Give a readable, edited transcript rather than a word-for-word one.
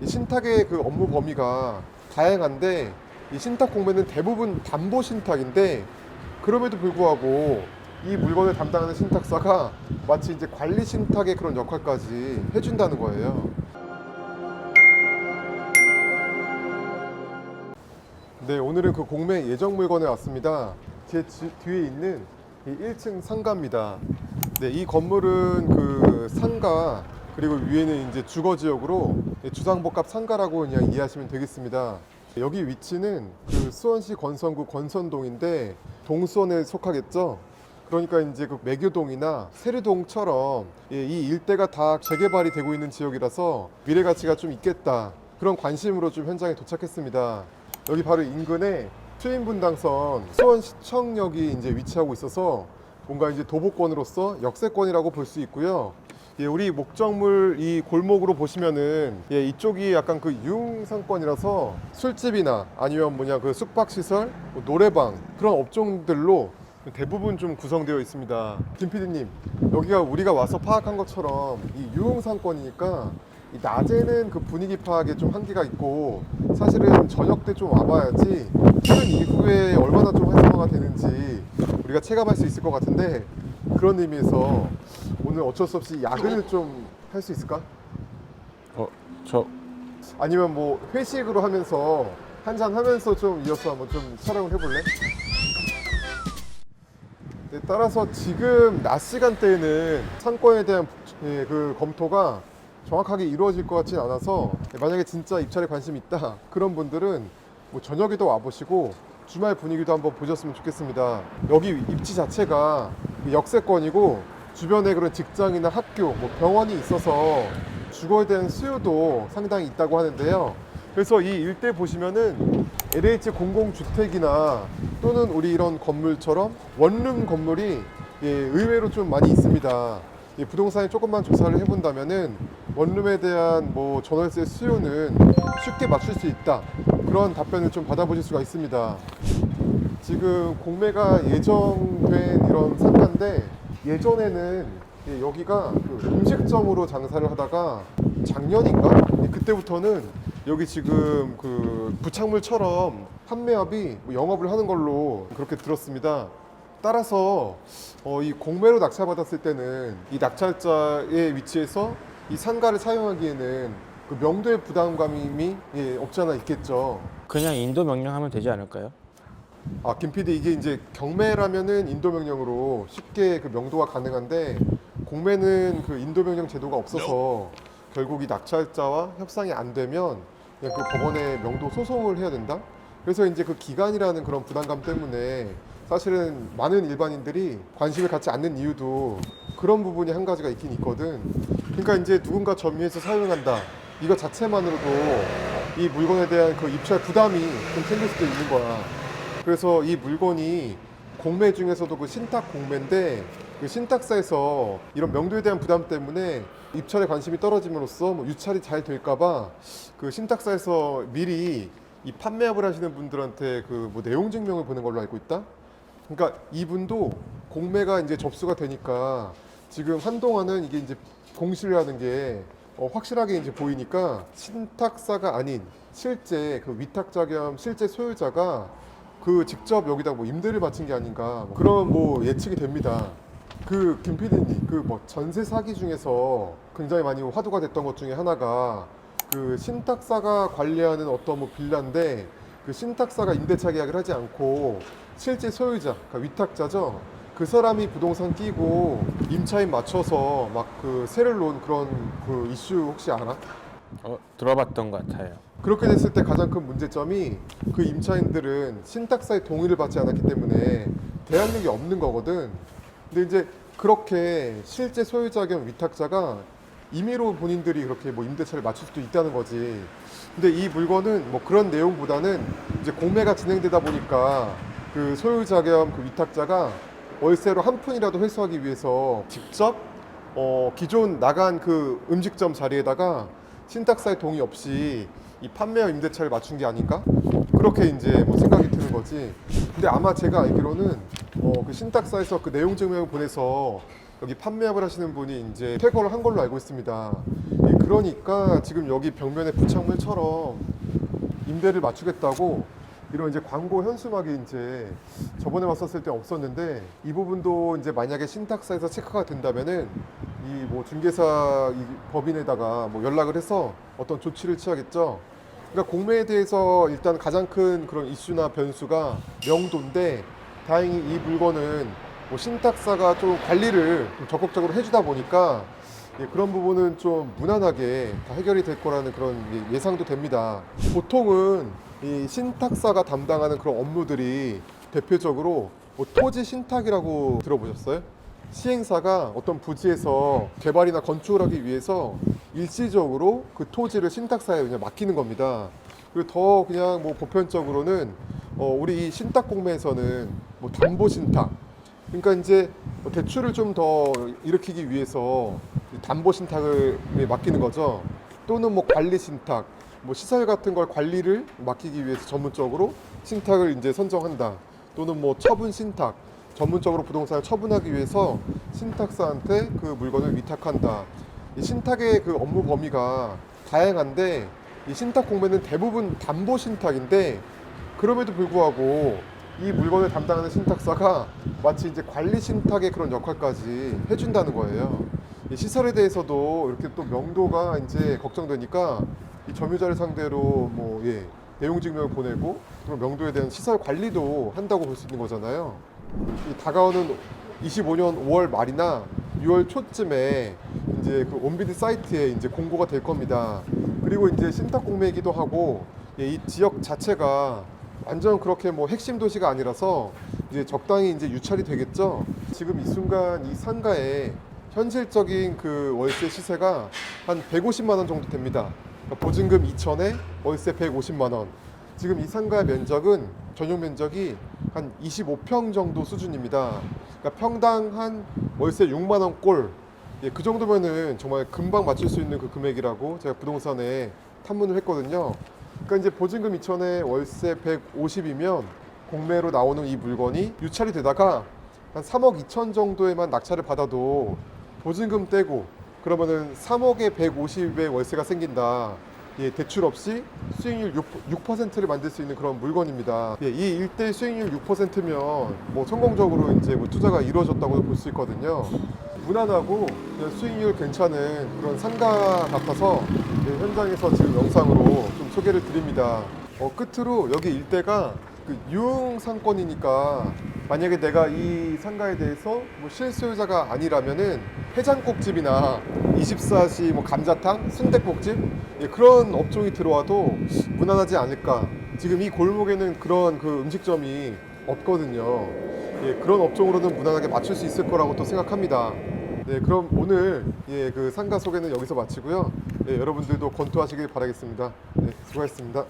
이 신탁의 그 업무 범위가 다양한데 이 신탁 공매는 대부분 담보 신탁인데 그럼에도 불구하고 이 물건을 담당하는 신탁사가 마치 이제 관리 신탁의 그런 역할까지 해준다는 거예요. 네, 오늘은 그 공매 예정 물건에 왔습니다. 제 뒤에 있는 이 1층 상가입니다. 네, 이 건물은 그 상가 그리고 위에는 이제 주거 지역으로 주상복합 상가라고 그냥 이해하시면 되겠습니다. 여기 위치는 그 수원시 건선구 건선동인데 동수원에 속하겠죠. 그러니까 이제 그 매교동이나 세류동처럼 이 일대가 다 재개발이 되고 있는 지역이라서 미래 가치가 좀 있겠다. 그런 관심으로 좀 현장에 도착했습니다. 여기 바로 인근에 수인분당선 수원시청역이 이제 위치하고 있어서 뭔가 이제 도보권으로서 역세권이라고 볼 수 있고요. 예, 우리 목적물 이 골목으로 보시면은 이쪽이 약간 그 유흥상권이라서 술집이나 아니면 뭐냐 그 숙박시설, 뭐 노래방 그런 업종들로 대부분 좀 구성되어 있습니다. 김 PD님, 여기가 우리가 와서 파악한 것처럼 이 유흥상권이니까 이 낮에는 그 분위기 파악에 좀 한계가 있고 사실은 저녁 때 좀 와봐야지 퇴근 이후에 얼마나 좀 활성화가 되는지 우리가 체감할 수 있을 것 같은데 그런 의미에서 오늘 어쩔 수 없이 야근을 좀 할 수 있을까? 저 아니면 뭐 회식으로 하면서 한잔 하면서 좀 이어서 한번 좀 촬영을 해볼래? 네, 따라서 지금 낮 시간대에는 상권에 대한 그 검토가 정확하게 이루어질 것 같진 않아서 만약에 진짜 입찰에 관심이 있다 그런 분들은 뭐 저녁에도 와보시고 주말 분위기도 한번 보셨으면 좋겠습니다. 여기 입지 자체가 역세권이고 주변에 그런 직장이나 학교, 뭐 병원이 있어서 주거에 대한 수요도 상당히 있다고 하는데요. 그래서 이 일대 보시면은 LH 공공주택이나 또는 우리 이런 건물처럼 원룸 건물이 의외로 좀 많이 있습니다. 부동산에 조금만 조사를 해본다면은 원룸에 대한 뭐 전월세 수요는 쉽게 맞출 수 있다. 그런 답변을 좀 받아보실 수가 있습니다. 지금 공매가 예정된 이런 상가인데 예전에는 여기가 그 음식점으로 장사를 하다가 작년인가? 그때부터는 여기 지금 그 부착물처럼 판매업이 영업을 하는 걸로 그렇게 들었습니다. 따라서 이 공매로 낙찰받았을 때는 이 낙찰자의 위치에서 이 상가를 사용하기에는 그 명도의 부담감이 없지 않아 있겠죠. 그냥 인도 명령하면 되지 않을까요? 아, 김 PD, 이게 이제 경매라면은 인도 명령으로 쉽게 그 명도가 가능한데 공매는 그 인도 명령 제도가 없어서 결국 이 낙찰자와 협상이 안 되면 그냥 그 법원에 명도 소송을 해야 된다. 그래서 이제 그 기간이라는 그런 부담감 때문에 사실은 많은 일반인들이 관심을 갖지 않는 이유도 그런 부분이 한 가지가 있긴 있거든. 그러니까 이제 누군가 점유해서 사용한다. 이거 자체만으로도 이 물건에 대한 그 입찰 부담이 좀 생길 수도 있는 거야. 그래서 이 물건이 공매 중에서도 그 신탁 공매인데 그 신탁사에서 이런 명도에 대한 부담 때문에 입찰에 관심이 떨어짐으로써 뭐 유찰이 잘 될까봐 그 신탁사에서 미리 이 판매업을 하시는 분들한테 그 뭐 내용 증명을 보낸 걸로 알고 있다. 그러니까 이분도 공매가 이제 접수가 되니까 지금 한동안은 이게 이제 공실이라는 게 확실하게 이제 보이니까 신탁사가 아닌 실제 그 위탁자 겸 실제 소유자가 그 직접 여기다 뭐 임대를 바친 게 아닌가 그런 뭐 예측이 됩니다. 그 김 PD님 그 뭐 전세 사기 중에서 굉장히 많이 화두가 됐던 것 중에 하나가 그 신탁사가 관리하는 어떤 뭐 빌라인데 그 신탁사가 임대차 계약을 하지 않고 실제 소유자 그러니까 위탁자죠. 그 사람이 부동산 끼고 임차인 맞춰서 막 그 세를 놓은 그런 그 이슈 혹시 알아? 들어봤던 것 같아요. 그렇게 됐을 때 가장 큰 문제점이 그 임차인들은 신탁사의 동의를 받지 않았기 때문에 대항력이 없는 거거든. 근데 이제 그렇게 실제 소유자 겸 위탁자가 임의로 본인들이 그렇게 뭐 임대차를 맞출 수도 있다는 거지. 근데 이 물건은 뭐 그런 내용보다는 이제 공매가 진행되다 보니까 그 소유자 겸 그 위탁자가 월세로 한 푼이라도 회수하기 위해서 직접 기존 나간 그 음식점 자리에다가 신탁사의 동의 없이 이 판매와 임대차를 맞춘 게 아닌가? 그렇게 이제 뭐 생각이 드는 거지. 근데 아마 제가 알기로는 그 신탁사에서 그 내용 증명을 보내서 여기 판매업을 하시는 분이 이제 퇴거를 한 걸로 알고 있습니다. 그러니까 지금 여기 벽면에 부착물처럼 임대를 맞추겠다고 이런 이제 광고 현수막이 이제 저번에 왔었을 때 없었는데, 이 부분도 이제 만약에 신탁사에서 체크가 된다면은 이 뭐 중개사 이 법인에다가 뭐 연락을 해서 어떤 조치를 취하겠죠. 그러니까 공매에 대해서 일단 가장 큰 그런 이슈나 변수가 명도인데, 다행히 이 물건은 뭐 신탁사가 좀 관리를 좀 적극적으로 해주다 보니까 그런 부분은 좀 무난하게 다 해결이 될 거라는 그런 예상도 됩니다. 보통은 이 신탁사가 담당하는 그런 업무들이 대표적으로 뭐 토지 신탁이라고 들어보셨어요? 시행사가 어떤 부지에서 개발이나 건축을 하기 위해서 일시적으로 그 토지를 신탁사에 그냥 맡기는 겁니다. 그리고 더 그냥 뭐 보편적으로는 우리 이 신탁 공매에서는 뭐 담보 신탁, 그러니까 이제 뭐 대출을 좀 더 일으키기 위해서 담보 신탁을 맡기는 거죠. 또는 뭐 관리 신탁, 뭐 시설 같은 걸 관리를 맡기기 위해서 전문적으로 신탁을 이제 선정한다. 또는 뭐 처분 신탁, 전문적으로 부동산을 처분하기 위해서 신탁사한테 그 물건을 위탁한다. 이 신탁의 그 업무 범위가 다양한데, 이 신탁 공매는 대부분 담보 신탁인데, 그럼에도 불구하고 이 물건을 담당하는 신탁사가 마치 이제 관리 신탁의 그런 역할까지 해준다는 거예요. 이 시설에 대해서도 이렇게 또 명도가 이제 걱정되니까 이 점유자를 상대로 뭐 내용 증명을 보내고, 그리고 명도에 대한 시설 관리도 한다고 볼 수 있는 거잖아요. 이 다가오는 25년 5월 말이나 6월 초쯤에 이제 그 온비드 사이트에 이제 공고가 될 겁니다. 그리고 이제 신탁 공매이기도 하고, 이 지역 자체가 완전 그렇게 뭐 핵심 도시가 아니라서 이제 적당히 이제 유찰이 되겠죠. 지금 이 순간 이 상가의 현실적인 그 월세 시세가 한 150만 원 정도 됩니다. 그러니까 보증금 2천에 월세 150만 원. 지금 이 상가의 면적은 전용 면적이 한 25평 정도 수준입니다. 그러니까 평당 한 월세 6만 원 꼴. 그 정도면은 정말 금방 맞출 수 있는 그 금액이라고 제가 부동산에 탐문을 했거든요. 그러니까 이제 보증금 2천에 월세 150이면 공매로 나오는 이 물건이 유찰이 되다가 한 3억 2천 정도에만 낙찰을 받아도 보증금 떼고 그러면은 3억에 150의 월세가 생긴다. 대출 없이 수익률 6%를 만들 수 있는 그런 물건입니다. 이 일대 수익률 6%면 뭐 성공적으로 이제 뭐 투자가 이루어졌다고 볼 수 있거든요. 무난하고 수익률 괜찮은 그런 상가 같아서 현장에서 지금 영상으로 좀 소개를 드립니다. 끝으로 여기 일대가 그 유흥 상권이니까 만약에 내가 이 상가에 대해서 뭐 실소유자가 아니라면은 해장국집이나 24시 뭐 감자탕, 순댓국집 그런 업종이 들어와도 무난하지 않을까. 지금 이 골목에는 그런 그 음식점이 없거든요. 그런 업종으로는 무난하게 맞출 수 있을 거라고 또 생각합니다. 네, 그럼 오늘 그 상가 소개는 여기서 마치고요. 여러분들도 검토하시길 바라겠습니다. 네, 수고하셨습니다.